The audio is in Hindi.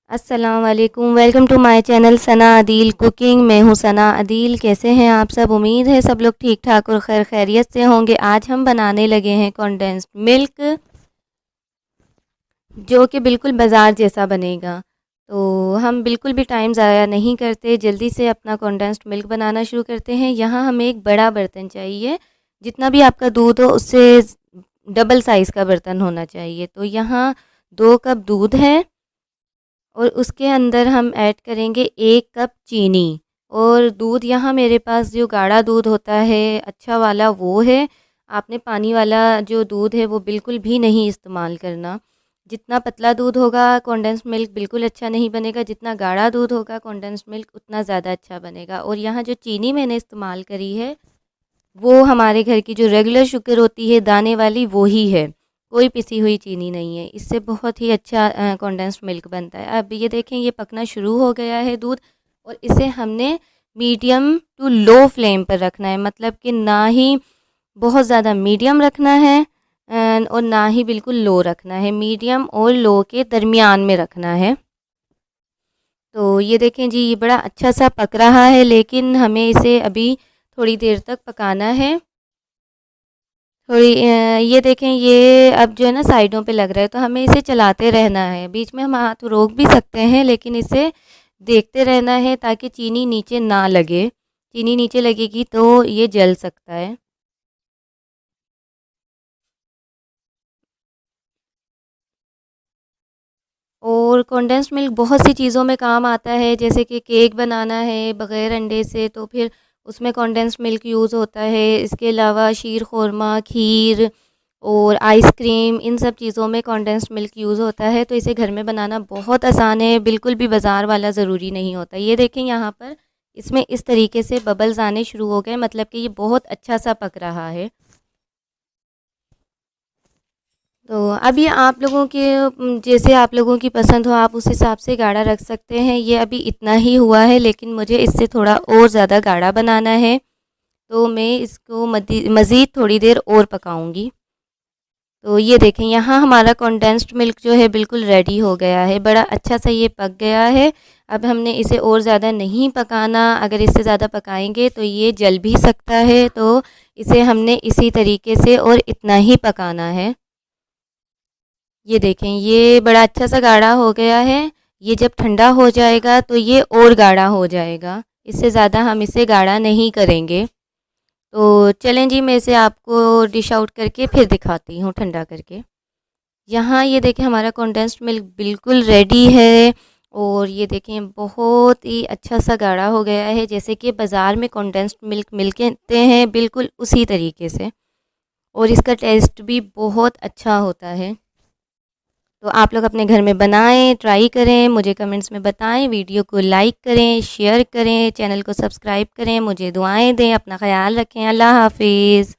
अस्सलाम वालेकुम, welcome to my channel Sana Adeel cooking. मैं हूँ सना अदील। कैसे हैं आप सब? उम्मीद है सब लोग ठीक ठाक और खैर खैरियत से होंगे। आज हम बनाने लगे हैं कंडेंस्ड मिल्क, जो कि बिल्कुल बाज़ार जैसा बनेगा। तो हम बिल्कुल भी टाइम ज़ाया नहीं करते, जल्दी से अपना कंडेंस्ड मिल्क बनाना शुरू करते हैं। यहाँ हमें एक बड़ा बर्तन चाहिए, जितना भी आपका दूध हो उससे डबल साइज़ का बर्तन होना चाहिए। तो यहाँ 2 कप दूध है और उसके अंदर हम ऐड करेंगे 1 कप चीनी। और दूध यहाँ मेरे पास जो गाढ़ा दूध होता है अच्छा वाला वो है। आपने पानी वाला जो दूध है वो बिल्कुल भी नहीं इस्तेमाल करना। जितना पतला दूध होगा कंडेंस्ड मिल्क बिल्कुल अच्छा नहीं बनेगा, जितना गाढ़ा दूध होगा कंडेंस्ड मिल्क उतना ज़्यादा अच्छा बनेगा। और यहाँ जो चीनी मैंने इस्तेमाल करी है वो हमारे घर की जो रेगुलर शुगर होती है दाने वाली वो ही है, कोई पिसी हुई चीनी नहीं है। इससे बहुत ही अच्छा कंडेंस्ड मिल्क बनता है। अब ये देखें ये पकना शुरू हो गया है दूध, और इसे हमने मीडियम टू लो फ्लेम पर रखना है। मतलब कि ना ही बहुत ज़्यादा मीडियम रखना है और ना ही बिल्कुल लो रखना है, मीडियम और लो के दरमियान में रखना है। तो ये देखें जी ये बड़ा अच्छा सा पक रहा है, लेकिन हमें इसे अभी थोड़ी देर तक पकाना है। ये देखें ये अब जो है ना साइडों पे लग रहा है, तो हमें इसे चलाते रहना है। बीच में हम हाथ रोक भी सकते हैं, लेकिन इसे देखते रहना है ताकि चीनी नीचे ना लगे। चीनी नीचे लगेगी तो ये जल सकता है। और कंडेंस्ड मिल्क बहुत सी चीज़ों में काम आता है, जैसे कि केक बनाना है बग़ैर अंडे से तो फिर उसमें कंडेंस्ड मिल्क यूज़ होता है। इसके अलावा शीर खुरमा, खीर और आइसक्रीम, इन सब चीज़ों में कंडेंस्ड मिल्क यूज़ होता है। तो इसे घर में बनाना बहुत आसान है, बिल्कुल भी बाज़ार वाला ज़रूरी नहीं होता। ये देखें यहाँ पर इसमें इस तरीके से बबल्स आने शुरू हो गए, मतलब कि ये बहुत अच्छा सा पक रहा है। तो अभी आप लोगों के जैसे आप लोगों की पसंद हो आप उस हिसाब से गाढ़ा रख सकते हैं। ये अभी इतना ही हुआ है, लेकिन मुझे इससे थोड़ा और ज़्यादा गाढ़ा बनाना है, तो मैं इसको मज़ीद थोड़ी देर और पकाऊंगी। तो ये देखें यहाँ हमारा कंडेंस्ड मिल्क जो है बिल्कुल रेडी हो गया है, बड़ा अच्छा सा ये पक गया है। अब हमने इसे और ज़्यादा नहीं पकाना, अगर इससे ज़्यादा पकाएंगे तो ये जल भी सकता है। तो इसे हमने इसी तरीके से और इतना ही पकाना है। ये देखें ये बड़ा अच्छा सा गाढ़ा हो गया है। ये जब ठंडा हो जाएगा तो ये और गाढ़ा हो जाएगा, इससे ज़्यादा हम इसे गाढ़ा नहीं करेंगे। तो चलें जी मैं इसे आपको डिश आउट करके फिर दिखाती हूँ ठंडा करके। यहाँ ये देखें हमारा कंडेंस्ड मिल्क बिल्कुल रेडी है, और ये देखें बहुत ही अच्छा सा गाढ़ा हो गया है, जैसे कि बाज़ार में कंडेंस्ड मिल्क मिलते हैं बिल्कुल उसी तरीके से। और इसका टेस्ट भी बहुत अच्छा होता है। तो आप लोग अपने घर में बनाएं, ट्राई करें, मुझे कमेंट्स में बताएं, वीडियो को लाइक करें, शेयर करें, चैनल को सब्सक्राइब करें, मुझे दुआएं दें, अपना ख्याल रखें। अल्लाह हाफिज़।